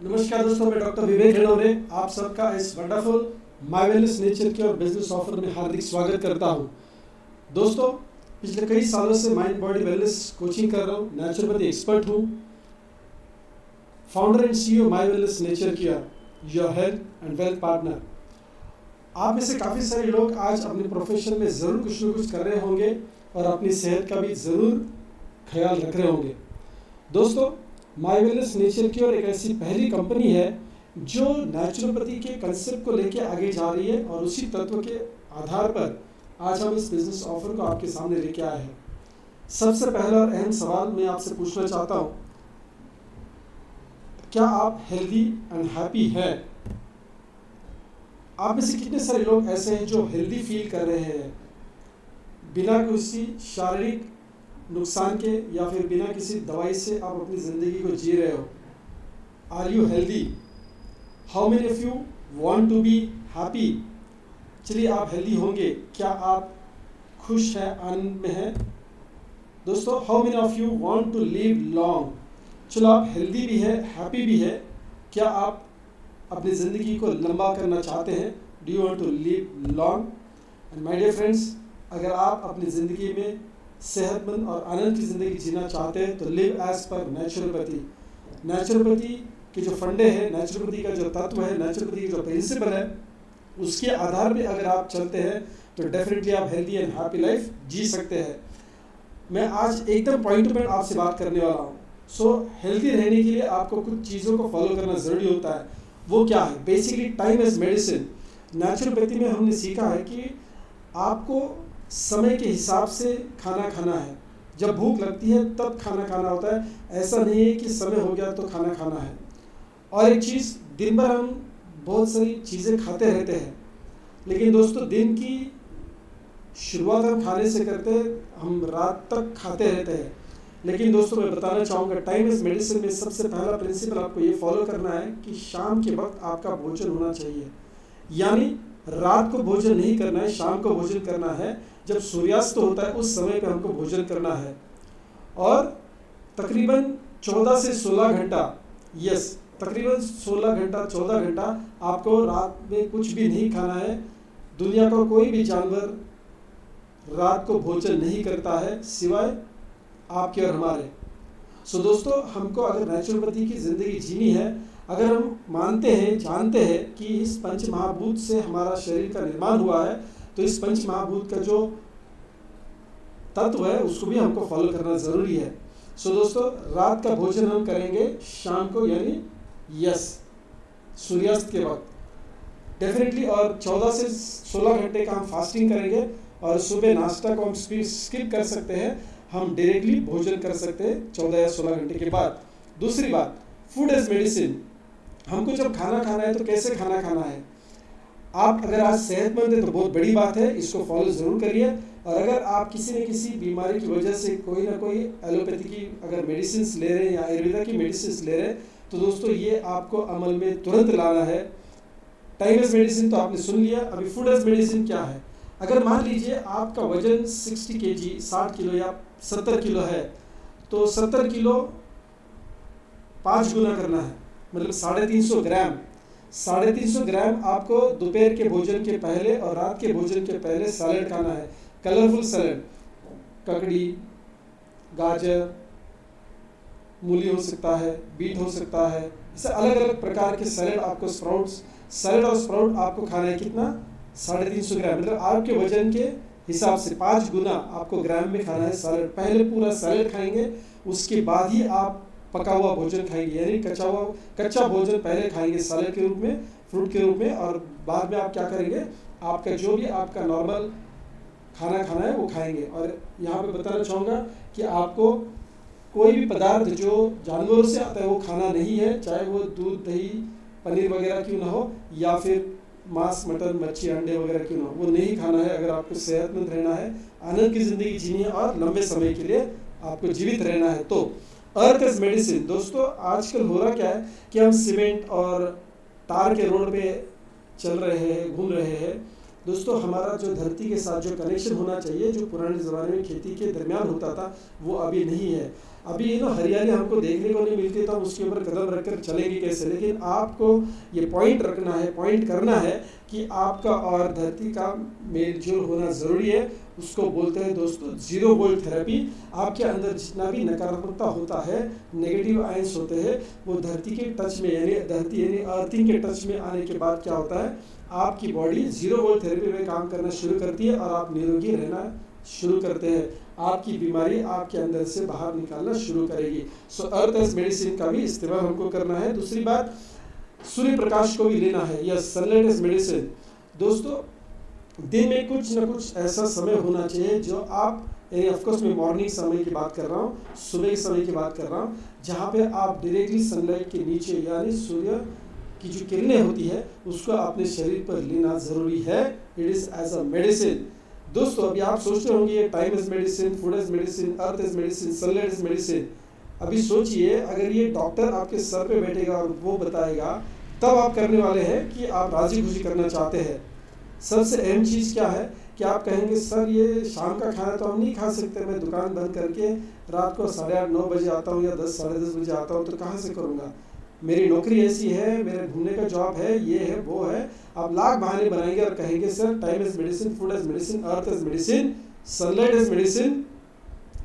नमस्कार दोस्तों, मैं डॉक्टर विवेक रेणोरे आप सबका इस वंडरफुल माय वेलनेस नेचर के और बिजनेस ऑफर में हार्दिक स्वागत करता हूं। दोस्तों, पिछले कई सालों से माइंड बॉडी वेलनेस कोचिंग कर रहा हूं, नेचुरोपैथी एक्सपर्ट हूं, founder and CEO my wellness nature care, your health and wealth partner. आप में से काफ़ी सारे लोग आज अपने प्रोफेशन में ज़रूर कुछ न कुछ कर रहे होंगे और अपनी सेहत का भी ज़रूर ख्याल रख रहे होंगे। दोस्तों, माय वेलनेस नेचर केयर एक ऐसी पहली कंपनी है जो नेचुरोपैथी के कंसेप्ट को लेकर आगे जा रही है और उसी तत्व के आधार पर आज हम इस बिजनेस ऑफर को आपके सामने लेके आए हैं। सबसे पहला और अहम सवाल मैं आपसे पूछना चाहता हूँ, क्या आप हेल्दी एंड हैप्पी हैं? आप में से कितने सारे लोग ऐसे हैं जो हेल्दी फील कर रहे हैं बिना किसी शारीरिक नुकसान के या फिर बिना किसी दवाई से आप अपनी ज़िंदगी को जी रहे हो? Are you healthy? How many of you want to be happy? चलिए, आप हेल्दी होंगे, क्या आप खुश हैं, आनंद में हैं? दोस्तों, how many of you want to live long? चलो, आप हेल्दी भी है, हैप्पी भी है, क्या आप अपनी ज़िंदगी को लंबा करना चाहते हैं? Do you want to live long? And my dear friends, अगर आप अपनी ज़िंदगी में सेहतमंद और आनंद की ज़िंदगी जीना चाहते हैं तो live as per naturopathy. Naturopathy के जो फंडे हैं, नेचुरोपैथी का जो तत्व है, नेचुरोपैथी का जो प्रिंसिपल है, उसके आधार पे अगर आप चलते हैं तो डेफिनेटली आप हेल्दी एंड हैप्पी लाइफ जी सकते हैं। मैं आज एकदम पॉइंट टू पॉइंट आपसे बात करने वाला हूँ। सो हेल्दी रहने के लिए आपको कुछ चीज़ों को फॉलो करना ज़रूरी होता है। वो क्या है? Basically time is medicine. Naturopathy में हमने सीखा है कि आपको समय के हिसाब से खाना खाना है। जब भूख लगती है तब खाना खाना होता है, ऐसा नहीं है कि समय हो गया तो खाना खाना है। और एक चीज़, दिन भर हम बहुत सारी चीज़ें खाते रहते हैं, लेकिन दोस्तों दिन की शुरुआत हम खाने से करते हैं, हम रात तक खाते रहते हैं। लेकिन दोस्तों, मैं बताना चाहूँगा, टाइम इज़ मेडिसिन में सबसे पहला प्रिंसिपल आपको ये फॉलो करना है कि शाम के वक्त आपका भोजन होना चाहिए। यानी रात को भोजन नहीं करना है, शाम को भोजन करना है। जब सूर्यास्त होता है उस समय पे हमको भोजन करना है और तकरीबन 14 से 16 घंटा, यस, तकरीबन 16 घंटा 14 घंटा आपको रात में कुछ भी नहीं खाना है। दुनिया का कोई भी जानवर रात को भोजन नहीं करता है सिवाय आपके और हमारे। सो दोस्तों, हमको अगर नेचुरोपैथी की ज़िंदगी जीनी है, अगर हम मानते हैं, जानते हैं कि इस पंच महाभूत से हमारा शरीर का निर्माण हुआ है, तो इस पंच महाभूत का जो तत्व है उसको भी हमको फॉलो करना ज़रूरी है। सो दोस्तों, रात का भोजन हम करेंगे शाम को, यानी यस, सूर्यास्त के वक्त डेफिनेटली, और 14 से 16 घंटे का हम फास्टिंग करेंगे और सुबह नाश्ता को हम स्किप कर सकते हैं, हम डायरेक्टली भोजन कर सकते हैं 14 या 16 घंटे के बाद। दूसरी बात, फूड इज़ मेडिसिन। हमको जब खाना खाना है तो कैसे खाना खाना है? आप अगर आज सेहतमंद है तो बहुत बड़ी बात है, इसको फॉलो ज़रूर करिए। और अगर आप किसी न किसी बीमारी की वजह से कोई ना कोई एलोपैथी की अगर मेडिसिन ले रहे हैं या आयुर्वेदा की मेडिसिन ले रहे हैं, तो दोस्तों ये आपको अमल में तुरंत लाना है। टाइम इज़ मेडिसिन तो आपने सुन लिया, अभी फूड इज़ मेडिसिन क्या है? अगर मान लीजिए आपका वजन 60 kg, 60 किलो या 70 किलो है, तो 70 किलो 5 गुना करना है, मतलब 350 ग्राम। 350 ग्राम आपको दोपहर के भोजन के पहले और रात के भोजन के पहले सैलेड खाना है। कलरफुल सैलेड, ककड़ी, गाजर, मूली हो सकता है, बीट हो सकता है, ऐसे अलग अलग प्रकार के सैलेड आपको, स्प्राउट्स, सैलेड और स्प्राउट आपको खाना है। कितना? 350 ग्राम, मतलब आपके वजन के हिसाब से 5 गुना आपको ग्राम में खाना है सैलेड। पहले पूरा सैलेड खाएंगे, उसके बाद ही आप पका हुआ भोजन खाएंगे, यानी कच्चा भोजन पहले खाएंगे सैलेड के रूप में, फ्रूट के रूप में, और बाद में आप क्या करेंगे, आपका जो भी आपका नॉर्मल खाना खाना है वो खाएंगे। और यहाँ पे बताना चाहूँगा कि आपको कोई भी पदार्थ जो जानवरों से आता है वो खाना नहीं है, चाहे वो दूध, दही, पनीर वगैरह क्यों ना हो, या फिर मांस, मटन, मच्छी, अंडे वगैरह क्यों ना हो, वो नहीं खाना है। अगर आपको सेहतमंद रहना है, आनंद की ज़िंदगी जीनी है और लंबे समय के लिए आपको जीवित रहना है, तो अर्थ इज मेडिसिन। दोस्तों, आजकल हो रहा क्या है कि हम सीमेंट और तार के रोड पे चल रहे हैं, घूम रहे हैं, दोस्तों हमारा जो धरती के साथ जो कनेक्शन होना चाहिए, जो पुराने ज़माने में खेती के दरमियान होता था, वो अभी नहीं है। अभी हरियाली हमको देखने को नहीं मिलती, तो हम उसके ऊपर कदम रखकर चलेंगे कैसे। लेकिन आपको ये पॉइंट रखना है, पॉइंट करना है कि आपका और धरती का मेल जोल होना ज़रूरी है। उसको बोलते हैं दोस्तों जीरो वोल्ट थेरेपी। आपके अंदर जितना भी नकारात्मकता होता है, नेगेटिव आयंस होते हैं, वो धरती के टच में यानी अर्थिंग के टच में आने के बाद क्या होता है, आपकी बॉडी जीरो वोल्ट थेरेपी में काम करना शुरू करती है और आप निरोगी रहना शुरू करते हैं। आपकी बीमारी आपके अंदर से बाहर निकालना शुरू करेगी। सो अर्थ एज मेडिसिन का भी इस्तेमाल हमको करना है। दूसरी बात, सूर्य प्रकाश को भी लेना है, या सनलाइट एज मेडिसिन। दोस्तों दिन में कुछ ना कुछ ऐसा समय होना चाहिए जो आप, यानी ऑफकोर्स मैं मॉर्निंग समय की बात कर रहा हूँ, सुबह के समय की बात कर रहा हूँ, जहाँ पे आप डायरेक्टली सनलाइट के नीचे यानी सूर्य की जो किरणें होती है उसको अपने शरीर पर लेना ज़रूरी है। It is as a medicine. दोस्तों अभी आप सोचते होंगे time is medicine, food is medicine, earth is medicine, sunlight is medicine. अभी सोचिए, अगर ये डॉक्टर आपके सर पे बैठेगा और वो बताएगा, तब आप करने वाले हैं कि आप राजी खुशी करना चाहते हैं। सबसे अहम चीज़ क्या है कि आप कहेंगे सर ये शाम का खाना तो हम नहीं खा सकते, मैं दुकान बंद करके रात को 8:30-9 बजे आता हूँ या 10 साढ़े 10 बजे आता हूँ, तो कहाँ से करूँगा, मेरी नौकरी ऐसी है, मेरे घूमने का जॉब है, ये है वो है। आप लाख बहाने बनाएंगे और कहेंगे sir time is medicine, food is medicine, earth is medicine, sunlight is medicine,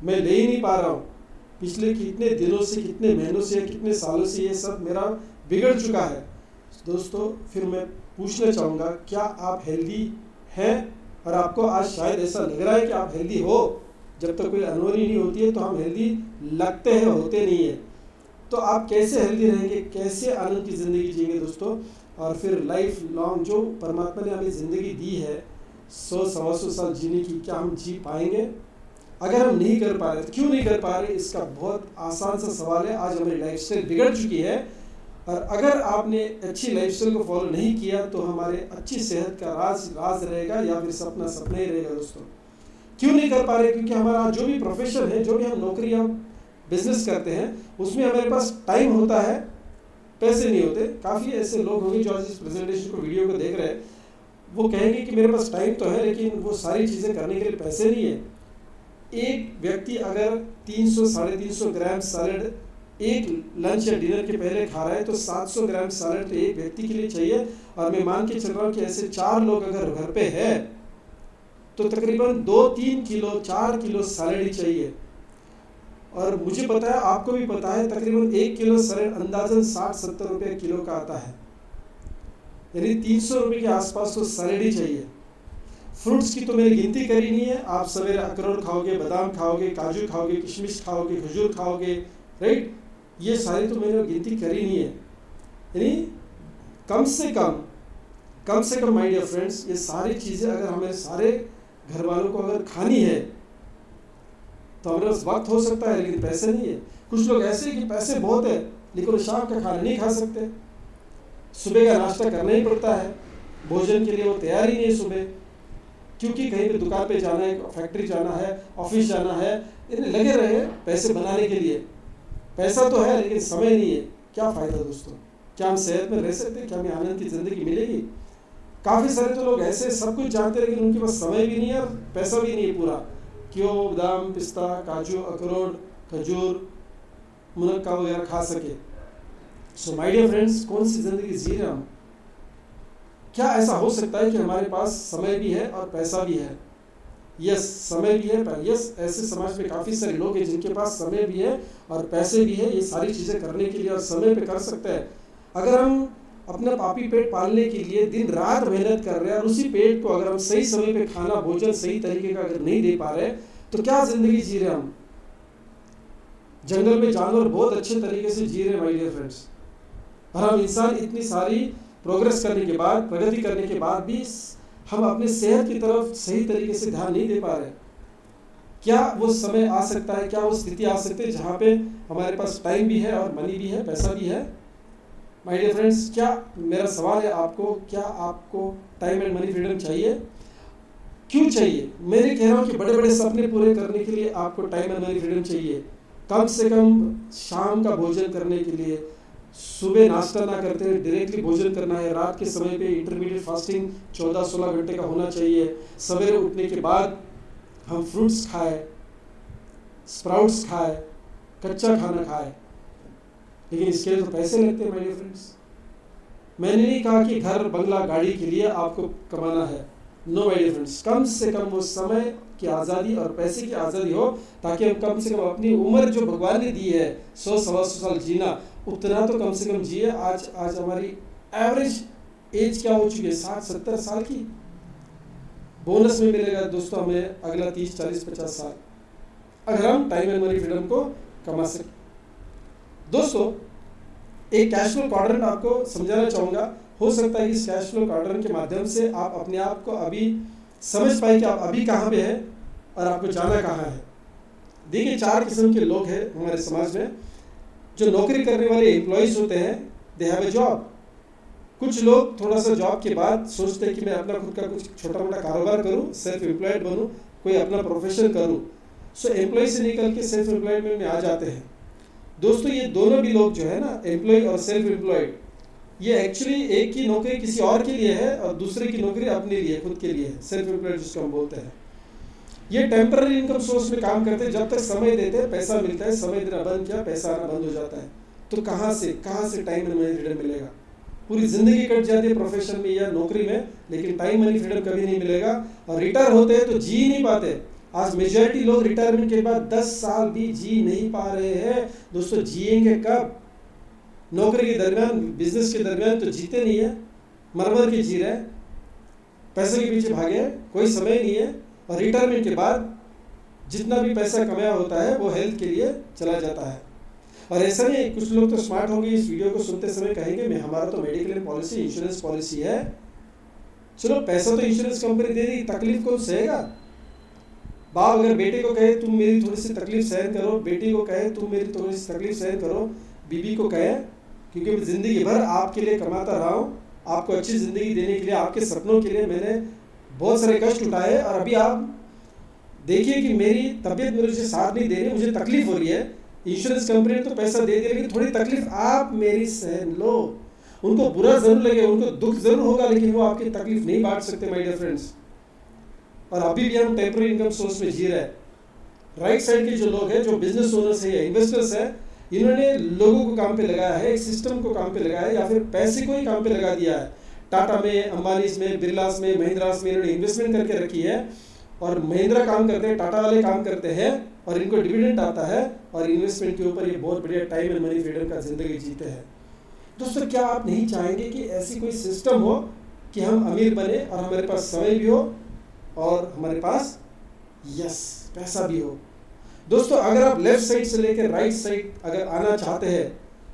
मैं ले ही नहीं पा रहा हूँ। पिछले कितने दिनों से, कितने महीनों से, कितने सालों से ये सब मेरा बिगड़ चुका है। दोस्तों फिर मैं पूछना चाहूँगा, क्या आप हेल्दी हैं? और आपको आज शायद ऐसा लग रहा है कि आप हेल्दी हो। जब तक कोई अनहोनी नहीं होती है तो हम हेल्दी लगते हैं, होते नहीं है। तो आप कैसे हेल्दी रहेंगे, कैसे आनंद की ज़िंदगी जिएंगे दोस्तों? और फिर लाइफ लॉन्ग जो परमात्मा ने हमें ज़िंदगी दी है 100-125 साल जीने की, क्या हम जी पाएंगे? अगर हम नहीं कर पा रहे तो क्यों नहीं कर पा रहे? इसका बहुत आसान सा सवाल है। आज हमारी लाइफस्टाइल बिगड़ चुकी है, और अगर आपने अच्छी लाइफस्टाइल को फॉलो नहीं किया तो हमारे अच्छी सेहत का राज रहेगा या फिर सपना सपना ही रहेगा। दोस्तों क्यों नहीं कर पा रहे? क्योंकि हमारा जो भी प्रोफेशन है, जो भी हम नौकरी या बिजनेस करते हैं, उसमें हमारे पास टाइम होता है, पैसे नहीं होते। काफ़ी ऐसे लोग होंगे जो आज इस प्रेजेंटेशन को, वीडियो को देख रहे हैं, वो कहेंगे कि मेरे पास टाइम तो है लेकिन वो सारी चीज़ें करने के लिए पैसे नहीं है। एक व्यक्ति अगर 300-350 ग्राम सैलड एक लंच या डिनर के पहले खा रहा है, तो 700 ग्राम सैलड तो एक व्यक्ति के लिए चाहिए। और मैं मान के चल रहा हूँ कि ऐसे 4 लोग अगर घर पे है तो तकरीबन 2-3 किलो 4 किलो सैलड ही चाहिए। और मुझे पता है, आपको भी पता है, तकरीबन 1 किलो सैलड अंदाजन 60-70 रुपये किलो का आता है, यानी 300 रुपये के आसपास तो सैलड ही चाहिए। फ्रूट्स की तो मैंने गिनती करी नहीं है। आप सवेरे अखरोट खाओगे, बादाम खाओगे, काजू खाओगे, किशमिश खाओगे, खजूर खाओगे, राइट, ये सारी तो मैंने गिनती करी नहीं है। यानी कम से कम माय डियर फ्रेंड्स, ये सारी चीज़ें अगर हमें सारे घर वालों को अगर खानी है तो हमारे पास वक्त हो सकता है लेकिन पैसे नहीं है। कुछ लोग ऐसे कि पैसे बहुत है लेकिन शाम का खाना नहीं खा सकते, सुबह का नाश्ता करना ही पड़ता है, भोजन के लिए वो तैयार ही नहीं है सुबह, क्योंकि कहीं पे दुकान पे जाना है, फैक्ट्री जाना है, ऑफिस जाना है, इन्हें लगे रहे पैसे बनाने के लिए। पैसा तो है लेकिन समय नहीं है। क्या फ़ायदा दोस्तों? क्या हम सेहत में रह सकते हैं? क्या हमें आनंद की ज़िंदगी मिलेगी? काफ़ी सारे तो लोग ऐसे सब कुछ जानते हैं लेकिन उनके पास समय भी नहीं है और पैसा भी नहीं है पूरा, क्यों बादाम, पिस्ता, काजू, अखरोट, खजूर, मुनक्का वगैरह खा सके। सो माय डियर फ्रेंड्स, कौन सी ज़िंदगी जी रहे हम? क्या ऐसा हो सकता है कि हमारे पास समय भी है और पैसा भी है? यस, समय भी है, यस, ऐसे समाज में काफ़ी सारे लोग हैं जिनके पास समय भी है और पैसे भी है ये सारी चीज़ें करने के लिए, और समय पे कर सकते हैं। अगर हम अपना पापी पेट पालने के लिए दिन रात मेहनत कर रहे हैं और उसी पेट को अगर हम सही समय पे खाना, भोजन सही तरीके का अगर नहीं दे पा रहे तो क्या ज़िंदगी जी रहे हम? जंगल में जानवर बहुत अच्छे तरीके से जी रहे माय डियर फ्रेंड्स, और हम इंसान इतनी सारी प्रोग्रेस करने के बाद, प्रगति करने के बाद भी हम अपने सेहत की तरफ सही तरीके से ध्यान नहीं दे पा रहे। क्या वो समय आ सकता है, क्या वो स्थिति आ सकती है जहाँ पे हमारे पास टाइम भी है और मनी भी है, पैसा भी है? माय डियर फ्रेंड्स, क्या, मेरा सवाल है आपको, क्या आपको टाइम एंड मनी फ्रीडम चाहिए? क्यों चाहिए? मैं कह रहा हूँ कि बड़े बड़े सपने पूरे करने के लिए आपको टाइम एंड मनी फ्रीडम चाहिए। कम से कम शाम का भोजन करने के लिए, सुबह नाश्ता ना करते हुए डायरेक्टली भोजन करना है, रात के समय पे इंटरमीडिएट फास्टिंग 14-16 घंटे का होना चाहिए, सवेरे उठने के बाद हम फ्रूट्स खाएं, स्प्राउट्स खाएं, कच्चा खाना खाएं, लेकिन इसके लिए तो पैसे लगते हैं माय डियर फ्रेंड्स। मैंने नहीं कहा कि घर बंगला गाड़ी के लिए आपको कमाना है, नो माय डियर फ्रेंड्स, कम से कम वो समय की आज़ादी और पैसे की आज़ादी हो, ताकि हम कम से कम अपनी उम्र जो भगवान ने दी है 100-125 साल जीना, उतना तो कम से कम जिए। आज हमारी एवरेज एज क्या हो चुकी है, 60-70 साल की। बोनस में मिलेगा दोस्तों हमें अगला 30-40-50 साल, अगर हम टाइम एंड मनी फ्रीडम को कमा सकें। दोस्तों एक कैश फ्लो क्वाड्रेंट आपको समझाना चाहूँगा। हो सकता है कि इस कैश फ्लो क्वाड्रेंट के माध्यम से आप अपने आप को अभी समझ पाए कि आप अभी कहाँ पे हैं और आपको जाना कहाँ है। देखिए 4 किस्म के लोग हैं हमारे समाज में। जो नौकरी करने वाले एम्प्लॉयज़ होते हैं, दे हैव ए जॉब। कुछ लोग थोड़ा सा जॉब के बाद सोचते हैं कि मैं अपना खुद का कुछ छोटा मोटा कारोबार करूँ, सेल्फ एम्प्लॉयड बनूँ, कोई अपना प्रोफेशन करूँ। सो एम्प्लॉय से निकल के सेल्फ एम्प्लॉयमेंट में आ जाते हैं। दोस्तों ये दोनों भी लोग जो है ना, एम्प्लॉय और सेल्फ एम्प्लॉयड, ये एक्चुअली एक की नौकरी किसी और के लिए है और दूसरे की नौकरी अपने लिए, खुद के लिए है। सेल्फ एम्प्लॉयड जिसको हम बोलते हैं, ये टेम्पररी इनकम सोर्स में काम करते हैं। जब तक समय देते हैं पैसा मिलता है, समय देना बंद किया पैसा आना बंद हो जाता है। तो कहाँ से टाइम एंड मनी फ्रीडम मिलेगा? पूरी जिंदगी कट जाती है प्रोफेशन में या नौकरी में, लेकिन टाइम मनी फ्रीडम कभी नहीं मिलेगा। और रिटायर होते हैं तो जी नहीं पाते। आज मेजॉरिटी लोग रिटायरमेंट के बाद 10 साल भी जी नहीं पा रहे हैं। दोस्तों जिएंगे कब? नौकरी के दरमियान, बिजनेस के दरमियान तो जीते नहीं है, मर के जी रहे, पैसे के पीछे भागे, कोई समय नहीं है। और रिटायरमेंट के बाद जितना भी पैसा कमाया होता है वो हेल्थ के लिए चला जाता है। और ऐसा नहीं, कुछ लोग तो स्मार्ट होंगे, इस वीडियो को सुनते समय कहेंगे मैं हमारा तो मेडिकल पॉलिसी, इंश्योरेंस पॉलिसी है। चलो पैसा तो इंश्योरेंस कंपनी दे दी, तकलीफ कौन सहेगा? बाप अगर बेटे को कहे तुम मेरी थोड़ी सी तकलीफ सहन करो, बेटी को कहे तुम मेरी थोड़ी सी तकलीफ सहन करो, बीबी को कहे क्योंकि मैं ज़िंदगी भर आपके लिए कमाता रहा हूँ, आपको अच्छी ज़िंदगी देने के लिए, आपके सपनों के लिए मैंने बहुत सारे कष्ट उठाए, और अभी आप देखिए कि मेरी तबीयत मुझे साथ नहीं दे रही, मुझे तकलीफ हो रही है। इंश्योरेंस कंपनी ने तो पैसा दे दिया, लेकिन थोड़ी तकलीफ आप मेरी सहन लो। उनको बुरा जरूर लगे, उनको दुख जरूर होगा, लेकिन वो आपकी तकलीफ नहीं बांट सकते माय डियर फ्रेंड्स। और अभी भी हम टेम्पररी इनकम सोर्स में जी रहे हैं। राइट साइड के जो लोग हैं, जो बिजनेस ओनर्स है या इन्वेस्टर्स है, इन्होंने लोगों को काम पे लगाया है, एक सिस्टम को काम पे लगाया है, या फिर पैसे को ही काम पे लगा दिया है। टाटा में, अंबानीज में, बिरलास में, महिंद्रास में इन्होंने इन्वेस्टमेंट करके रखी है। और महिंद्रा काम करते हैं, टाटा वाले काम करते हैं, और इनको डिविडेंड आता है, और इन्वेस्टमेंट के ऊपर ये बहुत बढ़िया टाइम एंड मनी फ्रीडम का जिंदगी जीते हैं। दोस्तों क्या आप नहीं चाहेंगे कि ऐसी कोई सिस्टम हो कि हम अमीर बने और हमारे पास समय भी हो और हमारे पास पैसा भी हो? दोस्तों अगर आप लेफ्ट साइड से लेकर राइट साइड अगर आना चाहते हैं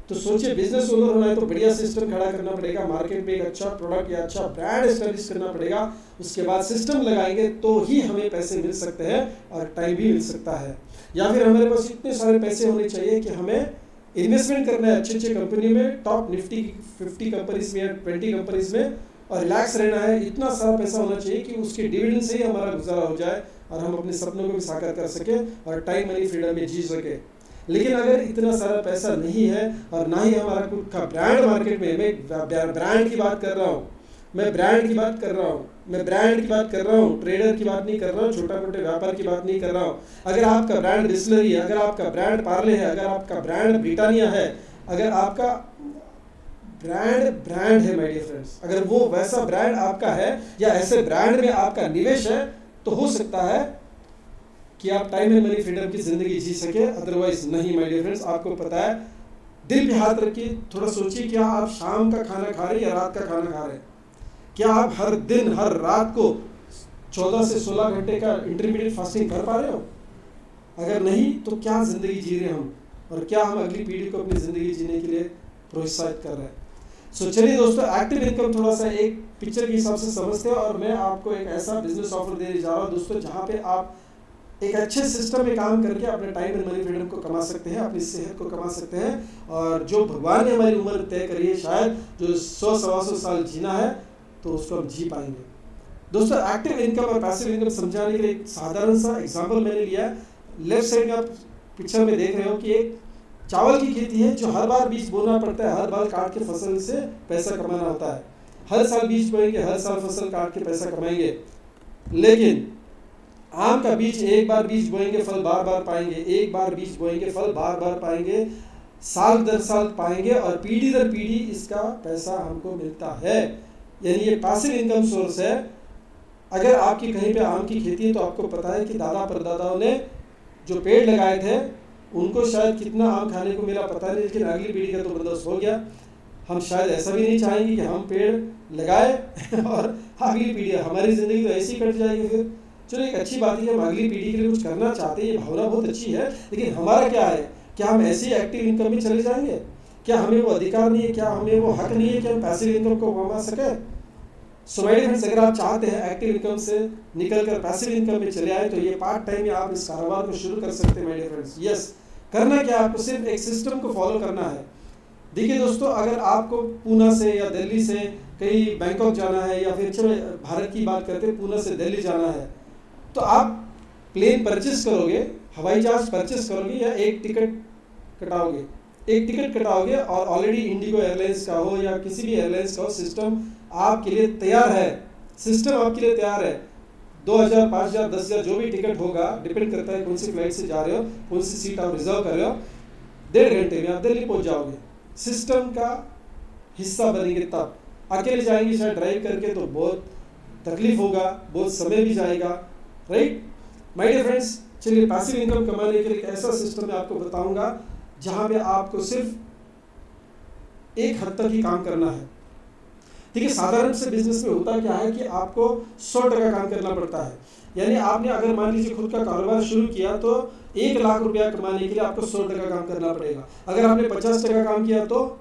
तो सोचिए, बिजनेस ओनर होना है तो बढ़िया सिस्टम खड़ा करना पड़ेगा, मार्केट में एक अच्छा प्रोडक्ट या अच्छा ब्रांड एस्टेब्लिश करना पड़ेगा, उसके बाद सिस्टम लगाएंगे तो ही हमें पैसे मिल सकते हैं और टाइम भी मिल सकता है। या फिर हमारे पास इतने सारे पैसे होने चाहिए कि हमें इन्वेस्टमेंट करना है अच्छे कंपनी में, टॉप निफ्टी 50 कंपनीज में या 20 कंपनीज में, और रिलैक्स रहना है। इतना सारा पैसा होना चाहिए कि उसके डिविडेंड से ही हमारा गुजारा हो जाए और हम अपने सपनों को भी साकार कर सके और टाइम मनी फ्रीडम में जी सके। लेकिन अगर इतना सारा पैसा नहीं है और ना ही हमारा खुद का ब्रांड मार्केट में, मैं ब्रांड की बात कर रहा हूँ, मैं ब्रांड की बात कर रहा हूँ, मैं ब्रांड की बात कर रहा हूँ, ट्रेडर की बात नहीं कर रहा हूँ, छोटा मोटे व्यापार की बात नहीं कर रहा हूँ। अगर आपका ब्रांड बिस्लरी है, अगर आपका ब्रांड पार्ले है, अगर आपका ब्रांड ब्रिटानिया है, अगर आपका ब्रांड है माय डियर फ्रेंड्स, अगर वो वैसा ब्रांड आपका है या ऐसे ब्रांड में आपका निवेश है, तो हो सकता है कि आप टाइम एंड मनी फ्रीडम की जिंदगी जी सके, अदरवाइज नहीं माय डियर फ्रेंड्स। आपको पता है, दिल पे हाथ रखिए, थोड़ा सोचिए, क्या आप शाम का खाना खा रहे हैं या रात का खाना खा रहे हैं? क्या आप हर दिन हर रात को 14 से 16 घंटे का इंटरमीडिएट फास्टिंग कर पा रहे हो? अगर नहीं तो क्या जिंदगी जी रहे हैं हम, और क्या हम अगली पीढ़ी को अपनी जिंदगी जीने के लिए प्रोत्साहित कर रहे हैं? सो चलिए दोस्तों, एक्टिव इनकम थोड़ा सा एक पिक्चर के हिसाब से समझते हैं, और मैं आपको एक ऐसा बिजनेस ऑफर देने जा रहा हूँ दोस्तों, जहाँ पे आप एक अच्छे सिस्टम में काम करके अपने टाइम एंड मनी फ्रीडम को कमा सकते हैं, अपनी सेहत को कमा सकते हैं, और जो भगवान ने हमारी उम्र तय करी है, शायद जो 100-125 साल जीना है, तो उसको हम जी पाएंगे। दोस्तों एक्टिव इनकम और पैसिव इनकम समझाने के लिए एक साधारण सा एग्जाम्पल मैंने लिया है। लेफ्ट साइड में आप पिक्चर में देख रहे हो कि एक चावल की खेती है जो हर बार बीज बोना पड़ता है, हर बार काट के फसल से पैसा कमाना होता है। हर साल बीज बोएंगे, हर साल फसल काट के पैसा कमाएंगे। लेकिन आम का बीज एक बार बीज बोएंगे, फल बार बार पाएंगे, एक बार बीज बोएंगे, फल बार बार पाएंगे, साल दर साल पाएंगे, और पीढ़ी दर पीढ़ी इसका पैसा हमको मिलता है। यानी ये पैसिव इनकम सोर्स है। अगर आपकी कहीं पे आम की खेती है तो आपको पता है कि दादा परदादाओं ने जो पेड़ लगाए थे उनको शायद कितना आम खाने को मिला पता नहीं, लेकिन अगली पीढ़ी का तो बर्दाश्त हो गया। हम शायद ऐसा भी नहीं चाहेंगे कि हम पेड़ लगाए और अगली पीढ़ी, हमारी ज़िंदगी तो ऐसी कट जाएगी फिर। चलो एक अच्छी बात है कि हम अगली पीढ़ी के लिए कुछ करना चाहते हैं, ये भावना बहुत अच्छी है, लेकिन हमारा क्या है? क्या हम ऐसी एक्टिव इनकम में चले जाएंगे? क्या हमें वो अधिकार नहीं है, क्या हमें वो हक नहीं है कि हम पैसिव इनकम को कमा सके? सो माय डियर फ्रेंड्स, अगर आप चाहते हैं एक्टिव इनकम से निकल कर पैसिव इनकम में चले आए तो ये पार्ट टाइम में आप इस कारोबार को शुरू कर सकते हैं माय डियर फ्रेंड्स। यस, करना क्या, आपको सिर्फ एक सिस्टम को फॉलो करना है। देखिए दोस्तों, अगर आपको पूना से या दिल्ली से कहीं बैंकॉक जाना है, या फिर चलो भारत की बात करते हैं, पूना से दिल्ली जाना है, तो आप प्लेन परचेस करोगे, हवाई जहाज परचेस करोगे, या एक टिकट कटाओगे? एक टिकट कटाओगे और ऑलरेडी इंडिगो एयरलाइंस का हो या किसी भी एयरलाइंस का हो, सिस्टम आपके लिए तैयार है। सिस्टम आपके लिए तैयार है। 2000, 5000, 10,000 जो भी टिकट होगा, डिपेंड करता है कौन सी फ्लाइट से जा रहे हो, कौन सी सीट आप रिजर्व कर रहे हो, 1.5 घंटे में आप दिल्ली पहुंच जाओगे। सिस्टम का हिस्सा बनेंगे तब। अकेले जाएंगे शायद ड्राइव करके तो बहुत तकलीफ होगा, बहुत समय भी जाएगा, राइट माय डियर फ्रेंड्स। चलिए, पैसिव इनकम कमाने के लिए ऐसा सिस्टम मैं आपको बताऊंगा जहां पे आपको सिर्फ एक हद तक ही काम करना है। ठीक है, साधारण से बिजनेस में होता क्या है कि आपको 100% काम करना पड़ता है। यानी आपने अगर मान लीजिए खुद का कारोबार शुरू किया तो 1 लाख रुपया कमाने के लिए आपको 100% काम करना पड़ेगा। अगर आपने 50% काम किया तो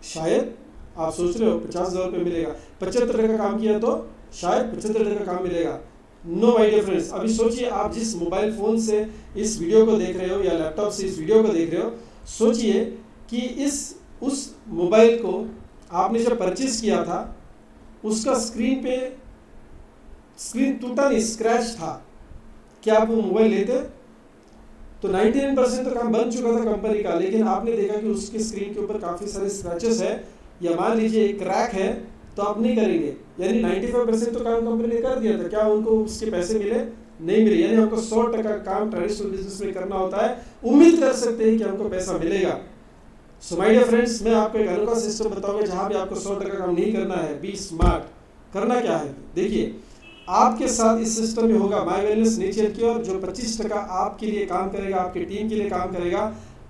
शायद आप सोच रहे हो 50,000 रुपये मिलेगा, 75% काम किया तो शायद 75% काम मिलेगा। नो माय डियर फ्रेंड्स, अभी सोचिए, आप जिस मोबाइल फ़ोन से इस वीडियो को देख रहे हो या लैपटॉप से इस वीडियो को देख रहे हो, सोचिए कि उस मोबाइल को आपने जब परचेज किया था उसका स्क्रीन टूटा नहीं, स्क्रैच था। क्या आप वो मोबाइल लेते? तो 99% तो काम बन चुका था कंपनी का, लेकिन आपने देखा कि उसके स्क्रीन के ऊपर काफ़ी सारे स्क्रैचेस है, या मान लीजिए एक क्रैक है, तो आप नहीं करेंगे। यानी 95% तो काम कंपनी ने कर दिया था, क्या उनको उसके पैसे मिले? नहीं मिले। यानी हमको 100% काम ट्रेडिशनल बिजनेस में करना होता है, उम्मीद कर सकते हैं कि हमको पैसा मिलेगा। सो माय डियर फ्रेंड्स, मैं आपको एक अनोखा सिस्टम बताऊंगा जहां भी आपको 100% काम नहीं करना है। Be smart. करना क्या है? देखिए, आपके साथ इस सिस्टम में होगा माय वेलनेस नेचर क्योर, जो 25% आपके लिए काम करेगा, आपकी टीम के लिए काम करेगा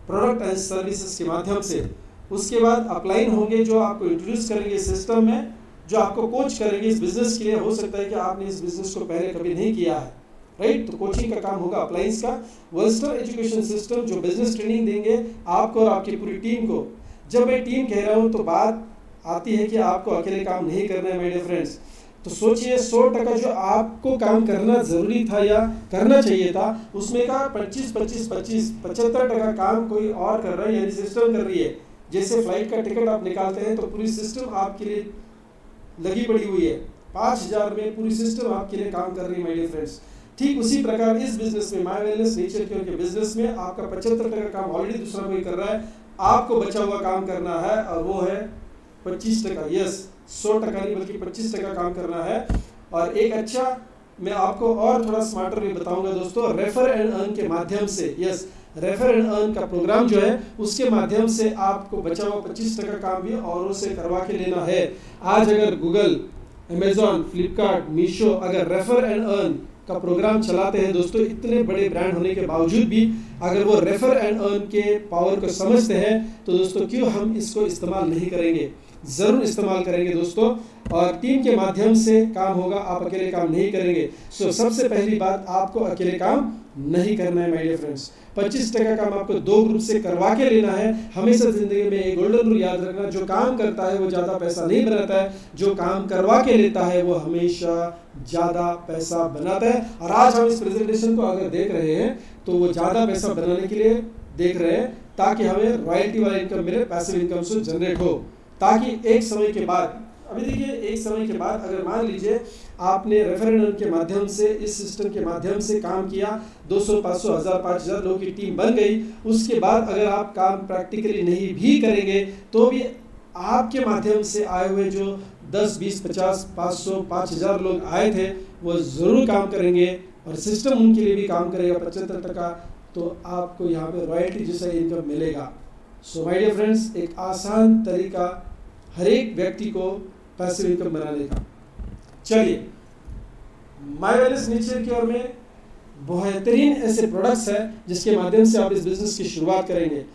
प्रोडक्ट एंड सर्विसेज के माध्यम से। उसके बाद अपलाइन होंगे जो आपको इंट्रोड्यूस करेंगे इस सिस्टम में, जो आपको कोच करेंगे इस बिजनेस के लिए। हो सकता है कि आपने इस बिजनेस को पहले कभी नहीं किया है, राइट? तो कोचिंग का काम होगा अप्लायंस का। वर्स्टर एजुकेशन सिस्टम जो बिजनेस ट्रेनिंग देंगे आपको और आपकी पूरी टीम को। जब मैं टीम कह रहा हूँ तो बात आती है कि आपको अकेले काम नहीं करना है माय डियर फ्रेंड्स। तो सोचिए, 100% जो आपको काम करना जरूरी था या करना चाहिए था, उसमें का 75% काम कोई और कर रहा है, यानी सिस्टम कर रही है। जैसे फ्लाइट का टिकट आप निकालते हैं तो पूरी सिस्टम आपके लिए लगी पड़ी हुई है, 5,000 में पूरी सिस्टम आपके लिए काम कर रही है माय डियर फ्रेंड्स। ठीक उसी प्रकार इस बिजनेस में, माय वेलनेस नेचर क्योर के बिजनेस में, आपका 75% काम ऑलरेडी दूसरा कोई कर रहा है, आपको बचा हुआ काम करना है, और वो है 25%। यस, 100% नहीं बल्कि 25% काम करना है। और एक अच्छा मैं आपको और थोड़ा स्मार्टर भी बताऊंगा दोस्तों, रेफर एंड अर्न के माध्यम से। यस, रेफर एंड अर्न का प्रोग्राम जो है उसके माध्यम से आपको बचा हुआ 25% काम भी औरों से करवा के लेना है। आज अगर गूगल, अमेजॉन, फ्लिपकार्ट, मीशो अगर रेफर एंड अर्न का प्रोग्राम चलाते हैं दोस्तों, इतने बड़े ब्रांड होने के बावजूद भी अगर वो रेफर एंड अर्न के पावर को समझते हैं तो दोस्तों क्यों हम इसको इस्तेमाल नहीं करेंगे? जरूर इस्तेमाल करेंगे दोस्तों, और टीम के माध्यम से काम होगा, आप अकेले काम नहीं करेंगे। सो सबसे पहली बात, आपको अकेले काम नहीं करना है माय डियर फ्रेंड्स। 25% काम आपको 2 ग्रुप से करवा के लेना है। हमेशा जिंदगी में एक गोल्डन रूल याद रखना, जो काम करता है वो ज्यादा पैसा नहीं बनाता है, जो काम करवा के लेता है वो हमेशा ज्यादा पैसा बनाता है। और आज हम इस प्रेजेंटेशन को अगर देख रहे हैं तो वो ज्यादा पैसा बनाने के लिए देख रहे हैं, ताकि हमें रॉयल्टी वाला इनकम मिले, पैसिव इनकम से जनरेट हो, ताकि एक समय के बाद अभी देखिए एक समय के बाद अगर मान लीजिए आपने रेफरेंडम के माध्यम से, इस सिस्टम के माध्यम से काम किया, 200, 500, 1000, 5000 लोगों की टीम बन गई, उसके बाद अगर आप काम प्रैक्टिकली नहीं भी करेंगे तो भी आपके माध्यम से आए हुए जो 10, 20, 50, 500, 5000 लोग आए थे वो ज़रूर काम करेंगे और सिस्टम उनके लिए भी काम करेगा 75%, तो आपको यहाँ पे रॉयल्टी जैसा इनकम मिलेगा। सो माय डियर फ्रेंड्स, एक आसान तरीका हर एक व्यक्ति को पैसिव इनकम बनाने का। चलिए, माय वेलनेस नेचर की ओर में बेहतरीन ऐसे प्रोडक्ट्स हैं जिसके माध्यम से आप इस बिजनेस की शुरुआत करेंगे।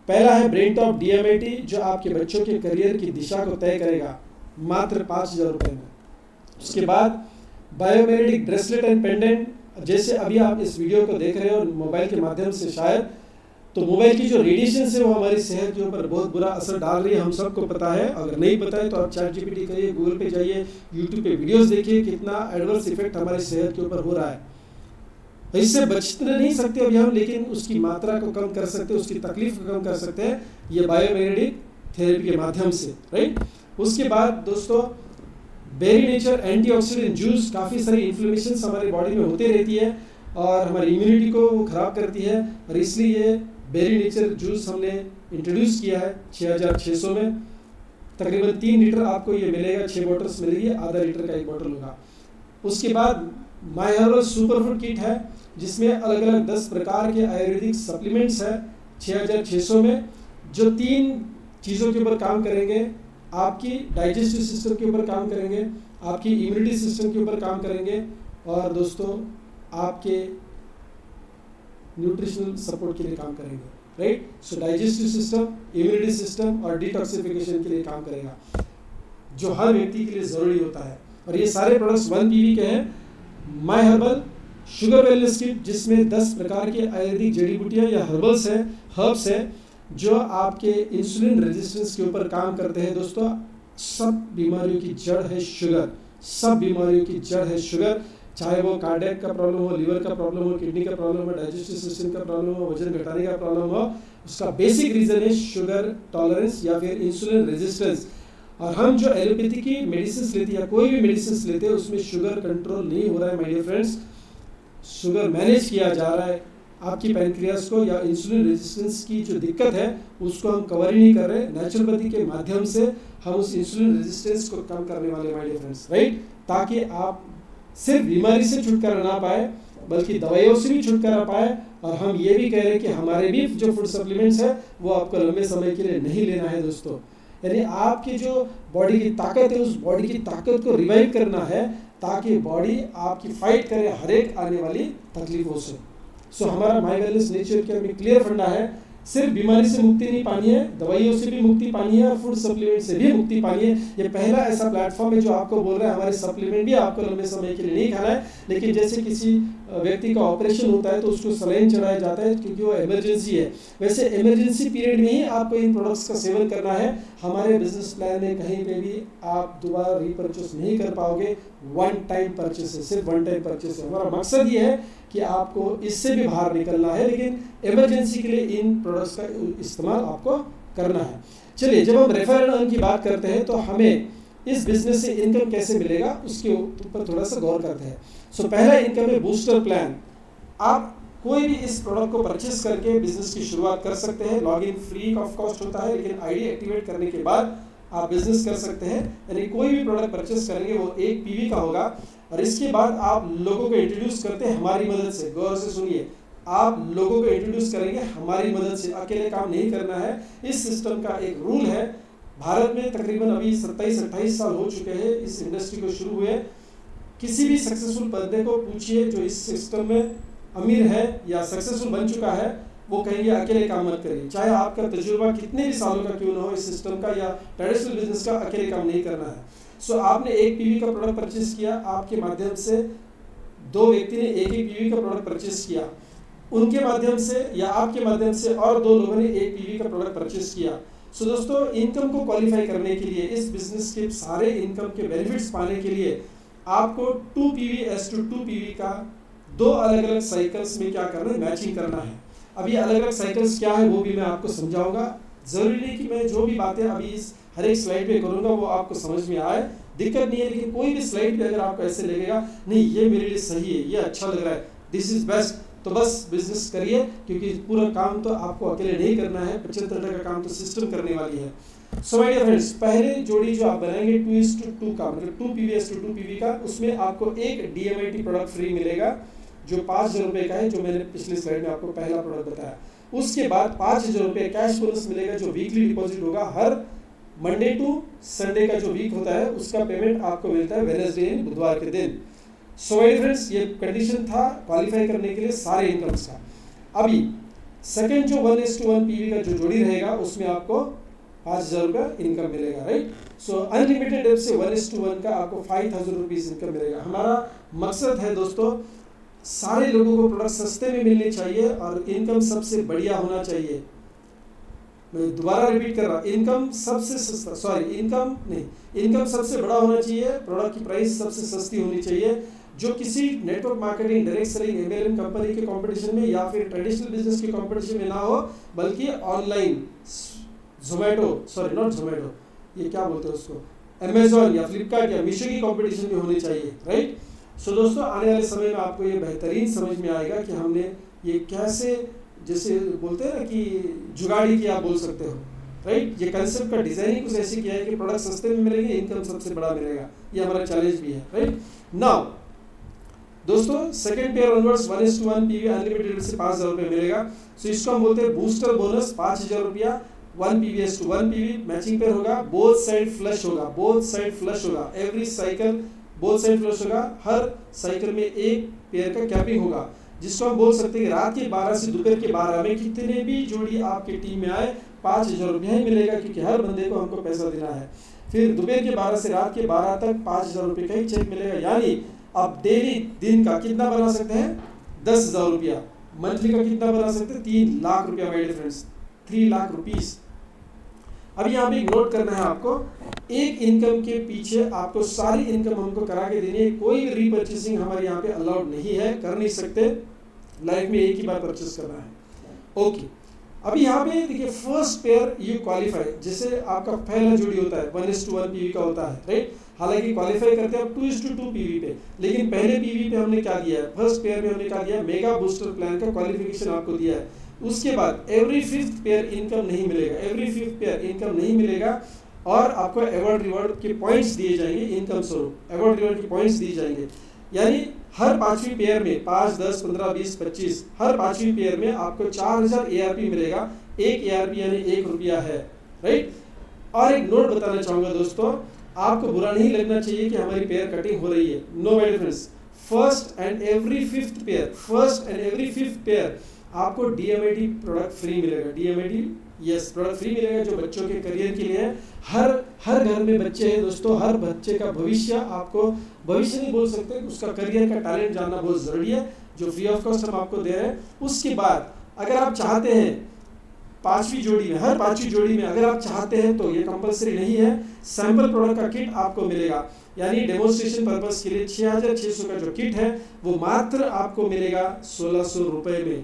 पहला है ब्रेन टॉप DMAT, जो आपके बच्चों के करियर की दिशा को तय करेगा मात्र 5000 रुपये में। उसके बाद बायोमेरिडिक ब्रेसलेट एंड पेंडेंट, जैसे अभी आप इस वीडियो को देख रहे हो मोबाइल के माध्यम से शायद, तो मोबाइल की जो रेडिएशन है वो हमारी सेहत के ऊपर बहुत बुरा असर डाल रही है, हम सबको पता है। अगर नहीं पता है तो आप ChatGPT करिए, गूगल पे जाइए, यूट्यूब पे वीडियोस देखिए, कितना एडवर्स इफेक्ट हमारी सेहत के ऊपर हो रहा है। इससे बच नहीं सकते अभी हम, लेकिन उसकी मात्रा को कम कर सकते हैं, उसकी तकलीफ को कम कर सकते हैं ये बायोमेरिडिक थेरेपी के माध्यम से, राइट। उसके बाद दोस्तों बेरी नेचर एंटीऑक्सीडेंट जूस, काफ़ी सारी इन्फ्लेमेशन हमारी बॉडी में होती रहती है और हमारी इम्यूनिटी को वो ख़राब करती है, और इसलिए ये बेरी नेचर जूस हमने इंट्रोड्यूस किया है 6600 में। तकरीबन 3 लीटर आपको ये मिलेगा, 6 बॉटल्स मिलेगी, आधा लीटर का एक बॉटल होगा। उसके बाद my herbal super food kit है जिसमें अलग अलग 10 प्रकार के आयुर्वेदिक सप्लीमेंट्स है 6600 में, जो 3 चीज़ों के ऊपर काम करेंगे। आपकी डाइजेस्टिव सिस्टम के ऊपर काम करेंगे, आपकी इम्यूनिटी सिस्टम के ऊपर काम करेंगे, और दोस्तों आपके न्यूट्रिशनल सपोर्ट के लिए काम करेंगे, राइट। सो डाइजेस्टिव सिस्टम, इम्यूनिटी सिस्टम और डिटॉक्सिफिकेशन के लिए काम करेगा, जो हर व्यक्ति के लिए ज़रूरी होता है। और ये सारे प्रोडक्ट्स 1 PV के हैं। My herbal sugar wellness kit, जिसमें 10 प्रकार के आयुर्वेदिक जड़ी बूटियाँ या हर्बल्स हैं, हर्ब्स हैं, जो आपके इंसुलिन रेजिस्टेंस के ऊपर काम करते हैं। दोस्तों, सब बीमारियों की जड़ है शुगर, सब बीमारियों की जड़ है शुगर, चाहे वो कार्डियक का प्रॉब्लम हो, लीवर का प्रॉब्लम हो, किडनी का प्रॉब्लम हो, डाइजेस्टिव सिस्टम का प्रॉब्लम हो, वजन घटाने का प्रॉब्लम हो, उसका बेसिक रीज़न है शुगर टॉलरेंस या फिर इंसुलिन रेजिस्टेंस। और हम जो एलोपैथी की मेडिसिन लेते हैं या कोई भी मेडिसिन लेते हैं उसमें शुगर कंट्रोल नहीं हो रहा है my dear friends, sugar manage किया जा रहा है। आपकी पैनक्रियास को या इंसुलिन रेजिस्टेंस की जो दिक्कत है उसको हम कवर ही नहीं कर रहे, नेचुरोपैथी के माध्यम से हम उस इंसुलिन रेजिस्टेंस को कम करने वाले माय डियर फ्रेंड्स, राइट। ताकि आप सिर्फ बीमारी से छुटकारा ना पाए बल्कि दवाइयों से भी छुटकारा पाए। और हम ये भी कह रहे हैं कि हमारे भी जो फूड सप्लीमेंट्स है वो आपको लंबे समय के लिए नहीं लेना है दोस्तों, यानी आपकी जो बॉडी की ताकत है उस बॉडी की ताकत को रिवाइव करना है ताकि बॉडी आपकी फाइट करे हर एक आने वाली तकलीफों से। सो हमारा माय वेलनेस नेचर के में क्लियर फंडा है, सिर्फ बीमारी से मुक्ति नहीं पानी है, दवाइयों से भी मुक्ति पानी है और फूड सप्लीमेंट से भी मुक्ति पानी है। ये पहला ऐसा प्लेटफॉर्म है जो आपको बोल रहा है हमारे सप्लीमेंट भी आपको लंबे समय के लिए नहीं खाना है, लेकिन जैसे किसी व्यक्ति का ऑपरेशन होता है तो उसको सलाइन चढ़ाया जाता है क्योंकि वो इमरजेंसी है, वैसे इमरजेंसी पीरियड में ही आपको इन प्रोडक्ट्स का सेवन करना है। हमारे बिजनेस प्लान में कहीं पे भी आप दोबारा रीपर्चेस नहीं कर पाओगे, 1 टाइम परचेस है, सिर्फ 1 टाइम परचेस है। हमारा मकसद ये है कि आपको इससे भी बाहर निकलना है, लेकिन इमरजेंसी के लिए इन प्रोडक्ट्स का इस्तेमाल आपको करना है। चलिए, जब हम रेफर एंड अर्न की बात करते हैं तो हमें इस बिजनेस से इनकम कैसे मिलेगा उसके ऊपर थोड़ा सा गौर करते हैं। सो पहला इनकम है बूस्टर प्लान। आप कोई भी इस प्रोडक्ट को परचेस करके बिजनेस की शुरुआत कर सकते हैं, लॉगिन फ्री ऑफ कॉस्ट होता है, लेकिन आईडी एक्टिवेट करने के बाद आप बिजनेस कर सकते हैं। यानी कोई भी प्रोडक्ट परचेस करेंगे वो 1 PV का होगा, और इसके बाद आप लोगों को इंट्रोड्यूस करते हैं हमारी मदद से। गौर से सुनिए, आप लोगों को इंट्रोड्यूस करेंगे हमारी मदद से, अकेले काम नहीं करना है। इस सिस्टम का एक रूल है, भारत में तकरीबन अभी 27-28 साल हो चुके हैं इस इंडस्ट्री को शुरू हुए। किसी भी सक्सेसफुल बंदे को पूछिए जो इस सिस्टम में अमीर है या सक्सेसफुल बन चुका है, वो कहेंगे अकेले काम मत करिए, चाहे आपका तजुर्बा कितने भी सालों का क्यों ना हो इस सिस्टम का या ट्रेडिशनल बिजनेस का, अकेले काम नहीं करना है। सो आपने 1 PV का प्रोडक्ट परचेस किया, आपके माध्यम से 2 व्यक्ति ने 1-1 PV का प्रोडक्ट परचेस किया, उनके माध्यम से या आपके माध्यम से और 2 लोगों ने 1 PV का प्रोडक्ट परचेस किया। सो दोस्तों, इनकम को क्वालिफाई करने के लिए, इस बिजनेस के सारे इनकम के बेनिफिट्स पाने के लिए आपको 2 PV/2 PV का 2 अलग अलग साइकिल्स में क्या करना है, मैचिंग करना है। अब ये अलग अलग साइकिल्स क्या है वो भी मैं आपको समझाऊंगा, ज़रूरी नहीं कि मैं जो भी बातें अभी इस हर एक स्लाइड पे करूँगा वो आपको समझ में आए, दिक्कत नहीं है, लेकिन कोई भी स्लाइड पे अगर आपको ऐसे लगेगा नहीं ये मेरे लिए सही है, ये अच्छा लग रहा है, दिस इज़ बेस्ट, तो बस बिजनेस करिए, क्योंकि पूरा काम तो आपको अकेले नहीं करना है, 75% का काम तो सिस्टम करने वाली है। सो माय डियर फ्रेंड्स, पहले जोड़ी जो आप बनाएंगे 2:2 का, मतलब 2 PV/2 PV का, उसमें आपको एक DMIT प्रोडक्ट फ्री मिलेगा जो 5,000 रुपये का है, जो मैंने पिछली स्लाइड में आपको पहला प्रोडक्ट बताया। उसके बाद 5,000 रुपये कैश बोनस मिलेगा जो वीकली डिपॉजिट होगा, हर मंडे टू संडे का जो वीक होता है उसका पेमेंट आपको मिलता है वेडनेसडे यानी बुधवार के दिन। सो माय फ्रेंड्स, ये कंडीशन था क्वालिफाई करने के लिए सारे इनकम्स का। अभी सेकंड जो 1:1 PV का जो जोड़ी रहेगा उसमें आपको 5,000 रुपया इनकम मिलेगा, राइट। सो अनलिमिटेड एप से 1:1 का आपको 5,000 रुपीज़ इनकम मिलेगा। हमारा मकसद है दोस्तों, सारे लोगों को प्रोडक्ट सस्ते में मिलने चाहिए और इनकम सबसे बढ़िया होना चाहिए। मैं दोबारा रिपीट कर रहा हूँ, इनकम सबसे सस्ता, सॉरी इनकम नहीं, इनकम सबसे बड़ा होना चाहिए, प्रोडक्ट की प्राइस सबसे सस्ती होनी चाहिए, जो किसी network marketing, direct selling, MLM company के कंपटीशन में या फिर ट्रेडिशनल बिजनेस के कंपटीशन में ना हो, बल्कि online Zomato, sorry not Zomato, ये क्या बोलते हैं उसको, अमेजोन या फ्लिपकार्ट या मीशो की कंपटीशन में होनी चाहिए, राइट। सो दोस्तों, आने वाले समय में आपको ये बेहतरीन समझ में आएगा कि हमने ये कैसे, जैसे बोलते हैं ना कि जुगाड़ी की आप बोल सकते हो, राइट। ये कंसेप्ट का डिजाइनिंग कुछ ऐसी किया है कि प्रोडक्ट सस्ते में मिलेंगे, इनकम सबसे बड़ा मिलेगा, ये हमारा चैलेंज भी है, राइट। नाउ दोस्तों, second pair onwards 1:1 PV unlimited से 5,000 रुपये मिलेगा। सो इसको हम बोलते हैं बूस्टर बोनस, 5,000 रुपया 1 PV/1 PV मैचिंग पेयर होगा, बोथ साइड फ्लश होगा, बोथ साइड फ्लश होगा, every cycle both side flush होगा, हर साइकिल में एक पेयर का कैपिंग होगा, जिसको हम बोल सकते हैं कि रात के 12 से दोपहर के 12 में कितने भी जोड़ी आपकी टीम में आए 5,000 रुपया ही मिलेगा, क्योंकि हर बंदे को हमको पैसा देना है। फिर दोपहर के 12 से रात के 12 तक 5,000 रुपये का ही चेक मिलेगा, यानी आप डेली दिन का कितना बना सकते हैं, 10,000 रुपया, मंथली का कितना बना सकते हैं, 3 लाख रुपया, my dear friends, 3 lakh rupees. अब यहाँ पे एक नोट करना है आपको, एक इनकम के पीछे आपको सारी इनकम हमको करा के देनी है, कोई रीपर्चेसिंग हमारे यहाँ पे अलाउड नहीं है, कर नहीं सकते, लाइफ में एक ही बार परचेस करना है, ओके। अभी यहाँ पे देखिए, फर्स्ट पेयर यू क्वालिफाई, जैसे आपका पहला जोड़ी होता है 1:1 PV का होता है, राइट। हालांकि क्वालिफाई करते हैं आप 2:2 PV पे, लेकिन पहले PV पे हमने क्या दिया है, फर्स्ट पेयर में हमने क्या दिया, मेगा बूस्टर प्लान का क्वालिफिकेशन आपको दिया है। उसके बाद एवरी 5th पेयर इनकम नहीं मिलेगा, एवरी 5th पेयर इनकम नहीं मिलेगा, और आपको अवार्ड रिवॉर्ड के पॉइंट्स दिए जाएंगे, इनकम स्वरूप अवार्ड रिवॉर्ड के पॉइंट्स दिए जाएंगे, यानी हर 5वीं पेयर में 5, 10, 15, 20, 25, हर 5वीं पेयर में आपको 4,000 ARP मिलेगा, एक ARP यानी 1 रुपया है, राइट। और एक नोट बताना चाहूँगा दोस्तों, आपको बुरा नहीं लगना चाहिए कि हमारी पेयर कटिंग हो रही है, no my dear friends, first and every 5th pair, first and every 5th pair आपको DMIT प्रोडक्ट फ्री मिलेगा, DMIT यस प्रोडक्ट फ्री मिलेगा, जो बच्चों के करियर के लिए है। हर घर में बच्चे हैं दोस्तों, हर बच्चे का भविष्य, आपको भविष्य नहीं बोल सकते, उसका करियर का टैलेंट जानना बहुत ज़रूरी है, जो फ्री ऑफ कॉस्ट हम आपको दे रहे हैं। उसके बाद अगर आप चाहते हैं 5वीं जोड़ी में, हर 5वीं जोड़ी में अगर आप चाहते हैं तो ये कंपलसरी नहीं है, सैंपल प्रोडक्ट का किट आपको मिलेगा, यानी डेमोन्स्ट्रेशन पर्पस के लिए 6,600 का जो किट है वो मात्र आपको मिलेगा 1,600 रुपये में,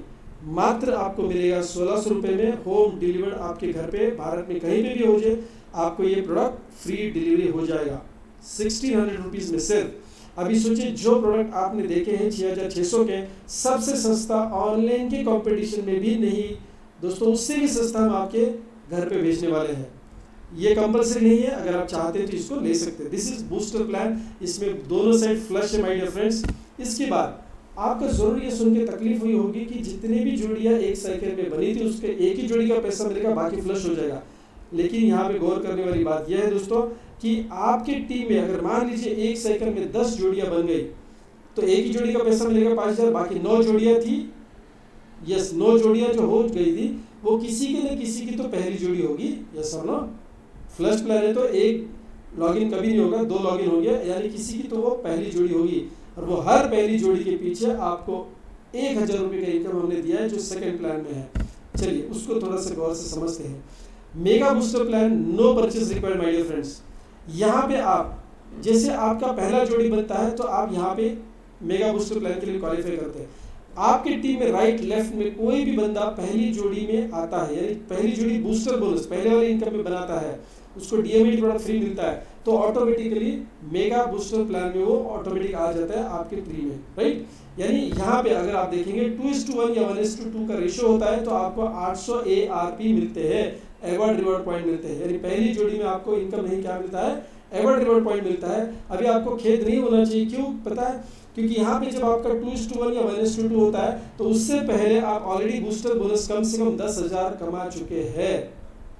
मात्र आपको मिलेगा 1,600 रुपये में, होम डिलीवर्ड आपके घर पे, भारत में कहीं पे भी हो जाए, आपको ये प्रोडक्ट फ्री डिलीवरी हो जाएगा 1,600 रुपीज़ में सिर्फ। अभी सोचिए, जो प्रोडक्ट आपने देखे हैं 6,600 के, सबसे सस्ता ऑनलाइन के कंपटीशन में भी नहीं दोस्तों, उससे भी सस्ता हम आपके घर पे भेजने वाले हैं। ये कंपलसरी नहीं है, अगर आप चाहते हैं तो इसको ले सकते हैं। दिस इज बूस्टर प्लान, इसमें दोनों साइड फ्लश है माय डियर फ्रेंड्स। इसके बाद आपको जरूर ये सुन के तकलीफ हुई होगी कि जितने भी जोड़ियां एक साइकिल में बनी थी उसके एक ही जोड़ी का पैसा मिलेगा, बाकी फ्लश हो जाएगा। लेकिन यहाँ पे गौर करने वाली बात यह है दोस्तों कि आपकी टीम में अगर मान लीजिए एक साइकिल में 10 जोड़ियां बन गई तो एक ही जोड़ी का पैसा मिलेगा 5,000, बाकी 9 जोड़ियां थी, यस 9 जोड़ियां जो हो गई थी वो किसी के न किसी की तो पहली जोड़ी होगी, यस और नो। फ्लश प्लान है तो एक लॉगिन कभी नहीं होगा, 2 लॉगिन हो गया, यानी किसी की तो वो पहली जोड़ी होगी, और वो हर पहली जोड़ी के पीछे आपको 1,000 रुपये का इनकम हमने दिया है जो सेकंड प्लान में है। चलिए उसको थोड़ा सा गौर से समझते हैं। Mega booster plan, no purchase required my dear friends. यहाँ पे आप जैसे आपका पहला जोड़ी बनता है तो आप यहाँ पे मेगा बूस्टर प्लान के लिए क्वालिफाई करते हैं। आपके टीम में राइट लेफ्ट में कोई भी बंदा पहली जोड़ी में आता है, यानी पहली जोड़ी बूस्टर बोनस पहले वाले इनकम में बनाता है, उसको डीएमएडी प्रोडक्ट फ्री मिलता है, तो ऑटोमेटिकली मेगा बूस्टर प्लान में वो ऑटोमेटिक आ जाता है आपके प्री में, राइट। यानी यहाँ पे अगर आप देखेंगे 2:1 या 1:2 का रेशियो होता है, तो आपको 800 ARP मिलते हैं, एवॉर्ड रिवॉर्ड पॉइंट मिलते हैं। यानी पहली जोड़ी में आपको इनकम नहीं क्या मिलता है, एवॉर्ड रिवॉर्ड पॉइंट मिलता है। अभी आपको खेद नहीं होना चाहिए, क्यों पता है, क्योंकि यहाँ पे जब आपका 2:1 या 1:2 होता है, तो उससे पहले आप ऑलरेडी बूस्टर बोनस कम से कम 10,000 कमा चुके हैं।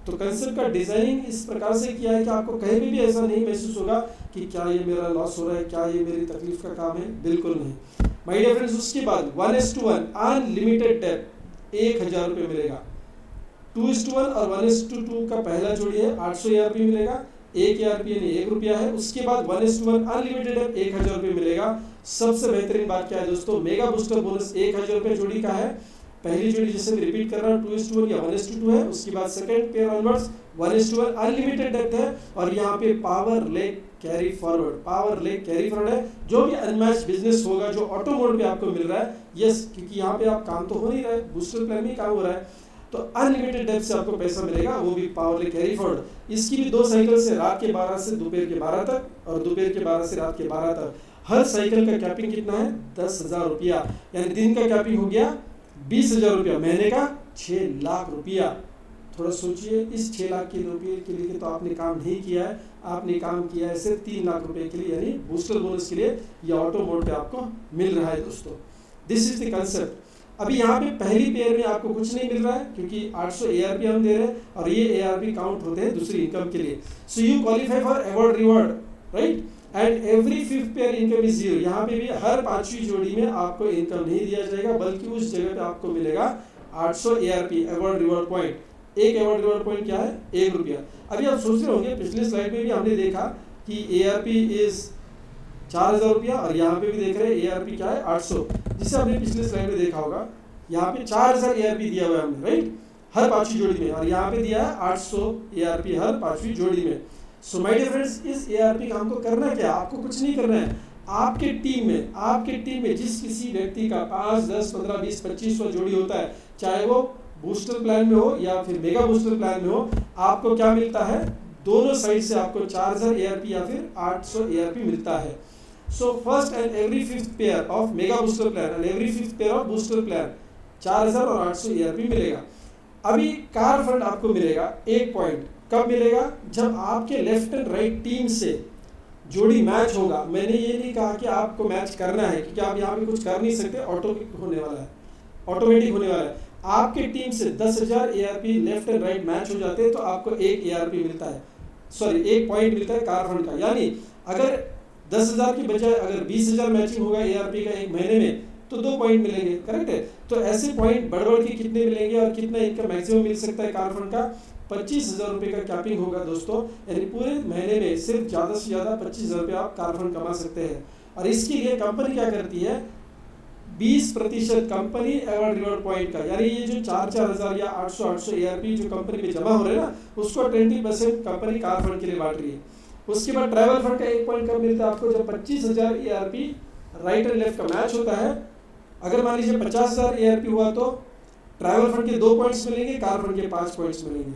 तो कंसेप्ट का डिजाइनिंग इस प्रकार से किया है कि आपको कहीं भी ऐसा नहीं महसूस होगा कि क्या ये मेरा लॉस हो रहा है, क्या ये मेरी तकलीफ का काम है, बिल्कुल नहीं माय डियर फ्रेंड्स। उसके बाद 1:1 अनलिमिटेड डेप 1,000 रुपये मिलेगा। 2:1 और 1:2 का पहला जोड़ी है 800 ARP मिलेगा, 1 ARP यानी 1 रुपया है। उसके बाद 1:1 अनलिमिटेड डेप 1,000 रुपये मिलेगा। सबसे बेहतरीन बात क्या है दोस्तों, मेगा बूस्टर बोनस 1,000 रुपये जोड़ी का है। पहली जोड़ी जैसे मैं रिपीट कर रहा हूँ 2:1 या 1:2 है, उसके बाद second pair onwards 1:1 unlimited depth है, और यहाँ पे पावर लेग कैरी फॉरवर्ड है। जो भी अनमैच बिजनेस होगा जो ऑटो मोड पे आपको मिल रहा है, यस, क्योंकि यहाँ पे आप काम तो हो नहीं रहा है, बूस्टर प्लान में काम हो रहा है, तो अनलिमिटेड डेप्थ से आपको पैसा मिलेगा, वो भी पावर लेग कैरी फॉरवर्ड। इसकी भी 2 साइकिल से रात के 12 से दोपहर के 12 तक और दोपहर के 12 से रात के 12 तक। हर साइकिल का कैपिंग कितना है, 10,000 रुपया, यानी दिन का कैपिंग हो गया 20,000 रुपया, महीने का 6 लाख रुपया। थोड़ा सोचिए, इस 6 लाख के रुपये के लिए तो आपने काम नहीं किया है, आपने काम किया है सिर्फ 3 लाख रुपए के लिए, यानी बूस्टर बोनस के लिए या ऑटो मोड पे आपको मिल रहा है दोस्तों। This is the concept. अभी यहाँ पे पहली पेयर में आपको कुछ नहीं मिल रहा है, क्योंकि 800 ARP हम दे रहे हैं, और ये ARP काउंट होते हैं दूसरी इनकम के लिए। So you qualify for award reward, right, and every 5th pair income is 0। यहाँ पे भी हर 5वीं जोड़ी में आपको इनकम नहीं दिया जाएगा, बल्कि उस जगह पे आपको मिलेगा 800 ARP अवॉर्ड रिवॉर्ड पॉइंट। एक अवॉर्ड रिवॉर्ड पॉइंट क्या है, 1 रुपया। अभी आप सोच रहे होंगे, पिछले स्लाइड में भी हमने देखा कि ARP इज 4,000 रुपया, और यहाँ पे भी देख रहे हैं ARP क्या है, 800, जिसे आपने पिछले स्लाइड में देखा होगा। यहाँ पे 4,000 ARP दिया हुआ है हमने, राइट, हर 5वीं जोड़ी में, और यहाँ पे दिया है 800 ARP हर 5वीं जोड़ी में। सो माय डियर फ्रेंड्स, इस ARP का हमको करना क्या, आपको कुछ नहीं करना है। आपके टीम में जिस किसी व्यक्ति का 5, 10, 15, 20, 25 जोड़ी होता है, चाहे वो बूस्टर प्लान में हो या फिर मेगा बूस्टर प्लान में हो, आपको क्या मिलता है, दोनों साइड से आपको 4,000 ARP या फिर 800 ARP मिलता है। So first and every 5th pair of mega booster plan and every 5th pair of booster plan 4,000 और 800 ARP मिलेगा। अभी कार फंड आपको मिलेगा 1 पॉइंट, कब मिलेगा, जब आपके लेफ्ट एंड राइट टीम से जोड़ी मैच होगा। मैंने ये नहीं कहा कि आपको मैच करना है, क्योंकि आप यहाँ पे कुछ कर नहीं सकते, ऑटोमेटिक होने वाला है। आपके टीम से 10,000 ARP left and right match हो जाते हैं, तो आपको 1 ARP मिलता है, सॉरी 1 पॉइंट मिलता है कार फंड का। यानी अगर 10,000 की बजाय अगर 20,000 मैचिंग होगा ARP का एक महीने में, तो 2 पॉइंट मिलेंगे, करेक्ट है। तो ऐसे पॉइंट बढ़ के कितने मिलेंगे, और कितना इनका मैक्सिमम मिल सकता है कार फंड का, 25,000 रुपये का कैपिंग होगा दोस्तों। यानी पूरे महीने में सिर्फ ज़्यादा से ज़्यादा 25,000 रुपये आप कार फंड कमा सकते हैं। और इसके लिए कंपनी क्या करती है, 20% कंपनी अवॉर्ड रिवॉर्ड पॉइंट का, यानी ये जो 4,000 या 800 ARP जो कंपनी में जमा हो रहे हैं ना, उसको 20% कंपनी कार फंड के लिए बांट रही है। उसके बाद ट्रैवल फंड का 1 पॉइंट कब मिलता है आपको, जब 25,000 ARP राइट एंड लेफ्ट का मैच होता है। अगर मान लीजिए 50,000 ARP हुआ, तो ट्रैवल फंड के 2 पॉइंट्स मिलेंगे, कार फंड के 5 पॉइंट्स मिलेंगे।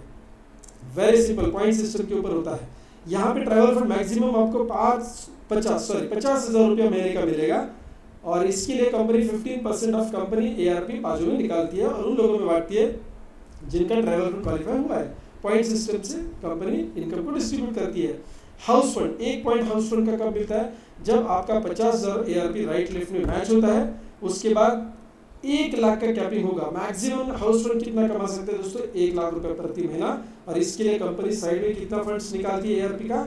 वेरी सिंपल, पॉइंट सिस्टम के ऊपर होता है। यहाँ पे ट्रैवल फंड मैक्सिमम आपको 50,000 रुपया महीने का मिलेगा, और इसके लिए कंपनी 15% ऑफ कंपनी ARP बाजू में निकालती है और उन लोगों में बांटती है जिनका ट्रैवल फंड क्वालिफाई हुआ है। पॉइंट सिस्टम से कंपनी इनकम को डिस्ट्रीब्यूट करती है। House fund, 1 point house fund का कब मिलता है, जब आपका 50,000 ARP राइट लेफ्ट में मैच होता है। उसके बाद 1 लाख का कैपिंग होगा। मैक्सिमम हाउस फंड कितना कमा सकते हैं दोस्तों, 1 लाख रुपए प्रति महीना, और इसके लिए कंपनी साइड में कितना फंड्स निकालती है ARP का,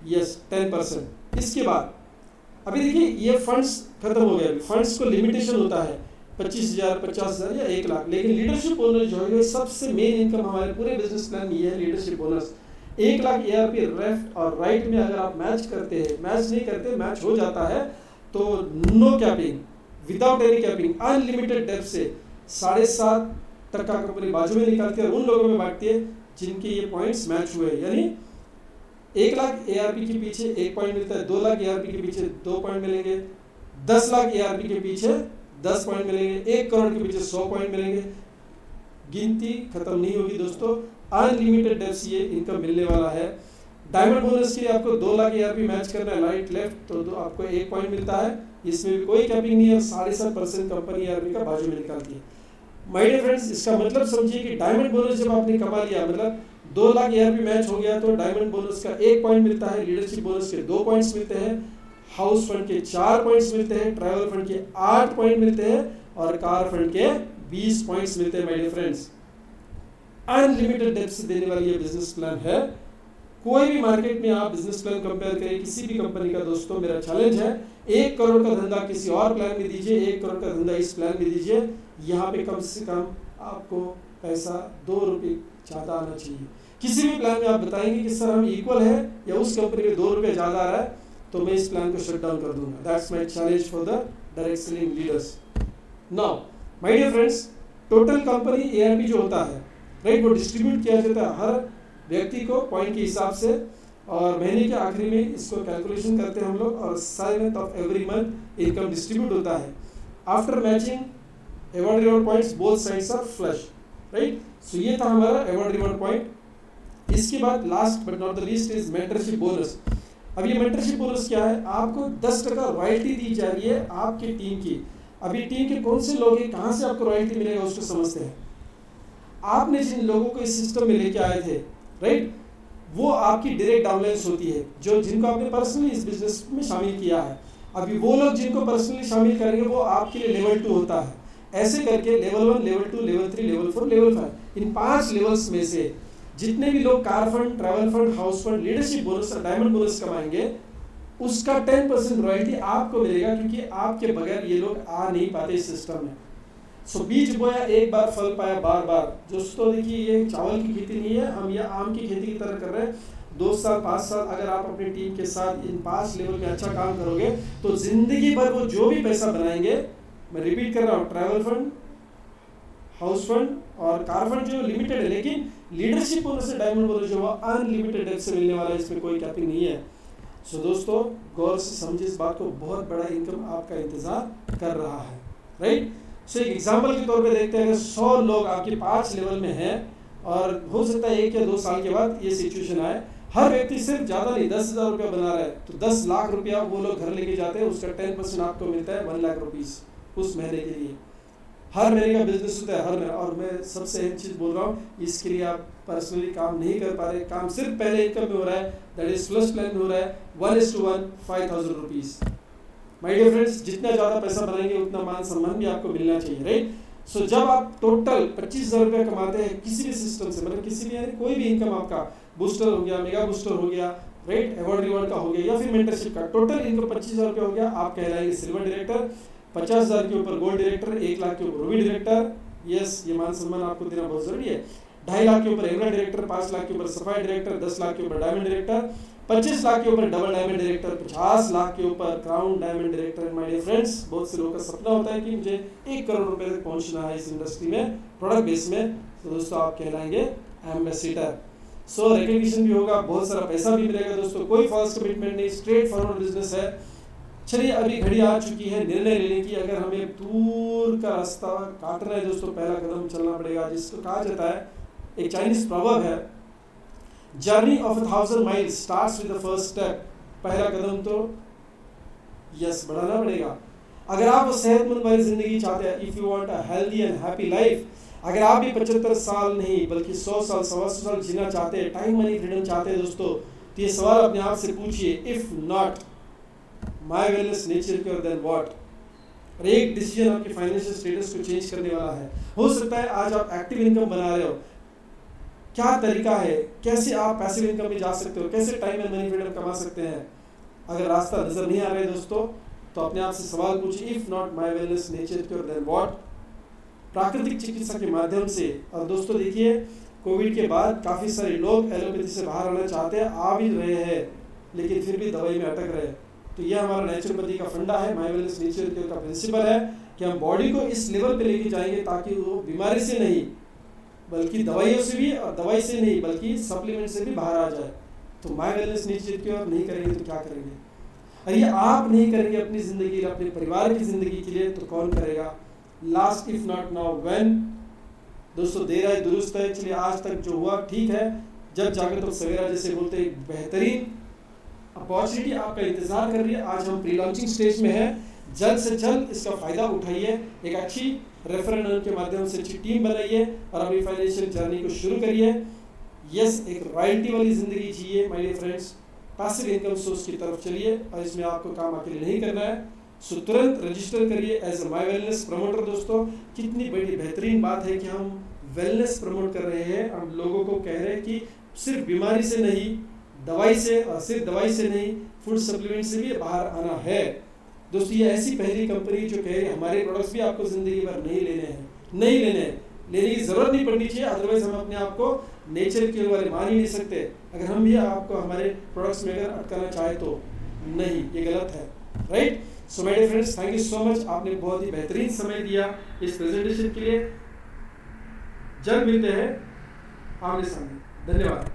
यस 10%। इसके बाद अभी देखिए ये फंड्स खत्म हो गए, फंड्स को लिमिटेशन होता है 25,000, 50,000 या 1 लाख, लेकिन लीडरशिप बोनस जो है सबसे मेन इनकम हमारे पूरे बिजनेस प्लान में ये है, leadership bonus. 1 lakh ARP left और राइट में अगर आप मैच करते हैं, मैच नहीं करते, मैच हो जाता है, तो no capping, without any capping, unlimited depth से 7.5% का कंपनी बाजू में निकालती है और उन लोगों में बांटती है जिनके ये पॉइंट्स मैच हुए। यानी 1 लाख ARP के पीछे 1 पॉइंट मिलता है, 2 लाख ARP के पीछे 2 पॉइंट मिलेंगे, 10 लाख ARP के पीछे 10 पॉइंट मिलेंगे, 1 करोड़ के पीछे 100 पॉइंट मिलेंगे, गिनती खत्म नहीं होगी दोस्तों। अनलिमिटेड डेप्स ये इनकम मिलने वाला है। डायमंड बोनस के लिए आपको 2 लाख ARP मैच करना है राइट लेफ्ट, तो आपको 1 पॉइंट मिलता है, इसमें भी कोई कैपिंग नहीं है, 7.5% कंपनी ARP का बाजू में निकालती है। माय डियर फ्रेंड्स, इसका मतलब समझिए कि डायमंड बोनस जब आपने कमा लिया, मतलब 2 लाख ARP मैच हो गया, तो डायमंड बोनस का 1 पॉइंट मिलता है, लीडरशिप बोनस के 2 पॉइंट्स मिलते हैं, हाउस फंड के 4 पॉइंट्स मिलते हैं, ट्रैवल फंड के 8 पॉइंट मिलते हैं और कार फंड के 20 पॉइंट्स मिलते हैं। My dear friends, unlimited depth से देने वाली ये बिजनेस प्लान है। कोई भी मार्केट में आप बिजनेस प्लान कंपेयर करें किसी भी कंपनी का, दोस्तों मेरा चैलेंज है 1 करोड़ का धंधा किसी और प्लान में दीजिए, 1 करोड़ का धंधा इस प्लान में दीजिए, यहाँ पे कम से कम आपको पैसा 2 रुपये ज़्यादा आना चाहिए। किसी भी प्लान में आप बताएंगे कि सर हम इक्वल है या उस कंपनी में 2 रुपये ज़्यादा आ रहा है, तो मैं इस प्लान को शट डाउन कर दूंगा। That's my challenge for the direct selling leaders. Now my dear friends, total company ARP जो होता है राइट, वो डिस्ट्रीब्यूट किया जाता है हर व्यक्ति को पॉइंट के हिसाब से, और महीने के आखिरी में इसको कैलकुलेशन करते हैं हम लोग, और 7th of every month income distribute होता है। After matching award reward points both sides are flush right. So ये था हमारा अवार्ड रिवॉर्ड पॉइंट। इसके बाद last but not the least is mentorship bonus. अब ये मेंटरशिप बोनस क्या है, आपको 10% रॉयल्टी दी जा रही है आपकी टीम की। अभी टीम के कौन से लोग हैं, कहाँ से आपको रॉयल्टी मिलेगा उसको समझते हैं। आपने जिन लोगों को इस सिस्टम में लेके आए थे राइट, वो आपकी डायरेक्ट डाउनलाइंस होती है, जो जिनको आपने पर्सनली इस बिजनेस में शामिल किया है। अभी वो लोग जिनको पर्सनली शामिल करेंगे वो आपके लिए लेवल 2 होता है। ऐसे करके level 1, level 2, level 3, level 4, level 5, इन 5 लेवल्स में से जितने भी लोग car fund, travel fund, house fund, leadership bonus और डायमंड बोनस कमाएंगे, उसका 10% रॉयल्टी आपको मिलेगा, क्योंकि आपके बगैर ये लोग आ नहीं पाते इस सिस्टम में। सो बीज बोया एक बार फल पाया बार बार। दोस्तों देखिए, ये चावल की खेती नहीं है, हम ये आम की खेती की तरह कर रहे हैं। 2 साल 5 साल अगर आप अपनी टीम के साथ इन 5 लेवल में अच्छा काम करोगे, तो जिंदगी भर वो जो भी पैसा बनाएंगे, मैं रिपीट कर रहा हूँ, ट्रैवल फंड, हाउस फंड और कार फंड जो लिमिटेड है, लेकिन लीडरशिप बोनस से डायमंड बोनस जो अनलिमिटेड डेप्थ से मिलने वाला है, इसमें कोई कैपिंग नहीं है। सो दोस्तों गौर से समझिए इस बात को, बहुत बड़ा इनकम आपका इंतजार कर रहा है राइट। सो एक एग्जाम्पल के तौर पे देखते हैं, अगर 100 लोग आपके 5 लेवल में हैं, और हो सकता है 1 या 2 साल के बाद ये सिचुएशन आए, हर व्यक्ति सिर्फ ज़्यादा नहीं 10,000 रुपया बना रहा है, तो 10 लाख रुपया वो लोग घर लेके जाते हैं, उसका 10% आपको मिलता है 1 लाख रुपीज़ उस महीने के लिए। हर महीने का बिजनेस होता है हर महीने। और मैं सबसे एक चीज़ बोल रहा हूँ, इसके लिए आप पर्सनली काम नहीं कर पा रहे, काम सिर्फ पहले इनकम में हो रहा है, दैट इज फ्लश प्लान में हो रहा है, 1:1 5,000 रुपीज़। माय डियर फ्रेंड्स, जितना ज़्यादा पैसा बनाएंगे उतना मान सम्मान भी आपको मिलना चाहिए राइट। सो जब आप टोटल 25,000 रुपया कमाते हैं किसी भी सिस्टम से, मतलब किसी भी कोई भी इनकम आपका, बूस्टर हो गया, मेगा बूस्टर हो गया राइट, अवार्ड रिवॉर्ड का हो गया या फिर मेंटरशिप का, टोटल इनकम 25,000 रुपया हो गया, आप कहलाएंगे सिल्वर डायरेक्टर। 50,000 के ऊपर गोल्ड डायरेक्टर, 1 लाख के ऊपर रूबी डायरेक्टर, यस ये मान सम्मान आपको देना बहुत जरूरी है। 2.5 लाख के ऊपर एमराल्ड डायरेक्टर, 5 लाख के ऊपर सफायर डायरेक्टर, 10 लाख के ऊपर डायमंड डायरेक्टर, 25 लाख के ऊपर डबल डायमंड डायरेक्टर, 50 लाख के ऊपर crown diamond director. My dear friends, बहुत से लोगों का सपना होता है कि मुझे 1 करोड़ रुपए तक पहुंचना है इस इंडस्ट्री में, प्रोडक्ट बेस में, तो दोस्तों आप कहलाएंगे एम्बेसडर। सो रिकग्निशन भी होगा, बहुत सारा पैसा भी मिलेगा दोस्तों, कोई फॉल्स कमिटमेंट नहीं, स्ट्रेट फॉरवर्ड बिजनेस है। चलिए अभी घड़ी आ चुकी है निर्णय लेने की, अगर हमें दूर का रास्ता काटना है दोस्तों, पहला कदम चलना पड़ेगा, जिसको कहा जाता है, एक चाइनीज प्रॉवर्ब है, journey of 1000 miles starts with the first step. पहला कदम तो यस बढ़ाना पड़ेगा। अगर आप सेहतमंद वाली जिंदगी चाहते हैं, if you want a healthy and happy life, अगर आप भी 75 साल नहीं बल्कि 100 साल 125 साल जीना चाहते हैं, टाइम मनी फ्रीडम चाहते हैं दोस्तों, तो ये सवाल अपने आप से पूछिए, if not my wellness nature cure then what. और एक डिसीजन आपके फाइनेंशियल स्टेटस को चेंज करने वाला है। हो सकता है आज आप एक्टिव इनकम बना रहे हो, क्या तरीका है, कैसे आप पैसिव इनकम में जा सकते हो, कैसे टाइम एंड मनी फ्रीडम कमा सकते हैं। अगर रास्ता नजर नहीं आ रहा है दोस्तों, तो अपने आप से सवाल पूछिए, if not my wellness nature cure then what. प्राकृतिक चिकित्सा के माध्यम से, और दोस्तों देखिए कोविड के बाद काफ़ी सारे लोग एलोपैथी से बाहर आना चाहते हैं, आ भी रहे हैं, लेकिन फिर भी दवाई में अटक रहे हैं। तो यह हमारा नेचुरोपैथी का फंडा है, माय वेलनेस नेचर क्योर का प्रिंसिपल है कि हम बॉडी को इस लेवल पे लेके जाएंगे ताकि वो बीमारी से नहीं बल्कि दवाइयों से भी, और दवाई से नहीं बल्कि सप्लीमेंट से भी बाहर आ जाए। तो माय वेलनेस नेचर क्योर नहीं करेंगे तो क्या करेंगे। और ये आप नहीं करेंगे अपनी ज़िंदगी, अपने परिवार की ज़िंदगी के लिए, तो कौन करेगा? Last if not now when? दोस्तों देर है दुरुस्त है। चलिए आज तक जो हुआ ठीक है, जब जाकर तो सवेरा जैसे बोलते हैं, एक बेहतरीन अपॉर्चुनिटी आपका इंतज़ार कर रही है। आज हम प्री लॉन्चिंग स्टेज में हैं, जल्द से जल्द इसका फ़ायदा उठाइए, एक अच्छी रेफरेंडम के माध्यम से अच्छी टीम बनाइए और अपनी फाइनेंशियल जर्नी को शुरू करिए। यस, एक रॉयल्टी वाली ज़िंदगी जिए my dear friends, passive income source की तरफ चलिए और इसमें आपको काम अकेले नहीं करना है। सो तुरंत रजिस्टर करिए as a my wellness promoter. दोस्तों कितनी बड़ी बेहतरीन बात है कि हम वेलनेस प्रमोट कर रहे हैं, हम लोगों को कह रहे हैं कि सिर्फ बीमारी से नहीं, दवाई से, और सिर्फ दवाई से नहीं, फूड सप्लीमेंट से भी बाहर आना है। दोस्तों ये ऐसी पहली कंपनी जो कह रही है हमारे प्रोडक्ट्स भी आपको ज़िंदगी भर नहीं लेने हैं, नहीं लेने हैं, लेने की ज़रूरत नहीं पड़नी चाहिए, अदरवाइज हम अपने आप को नेचर के वाले मान ही नहीं सकते। अगर हम भी आपको हमारे प्रोडक्ट्स में अगर अटकाना चाहे तो नहीं, ये गलत है, right? So my dear friends, thank you so much, आपने बहुत ही बेहतरीन समय दिया इस प्रेजेंटेशन के लिए। जल्द मिलते हैं आमने सामने, धन्यवाद।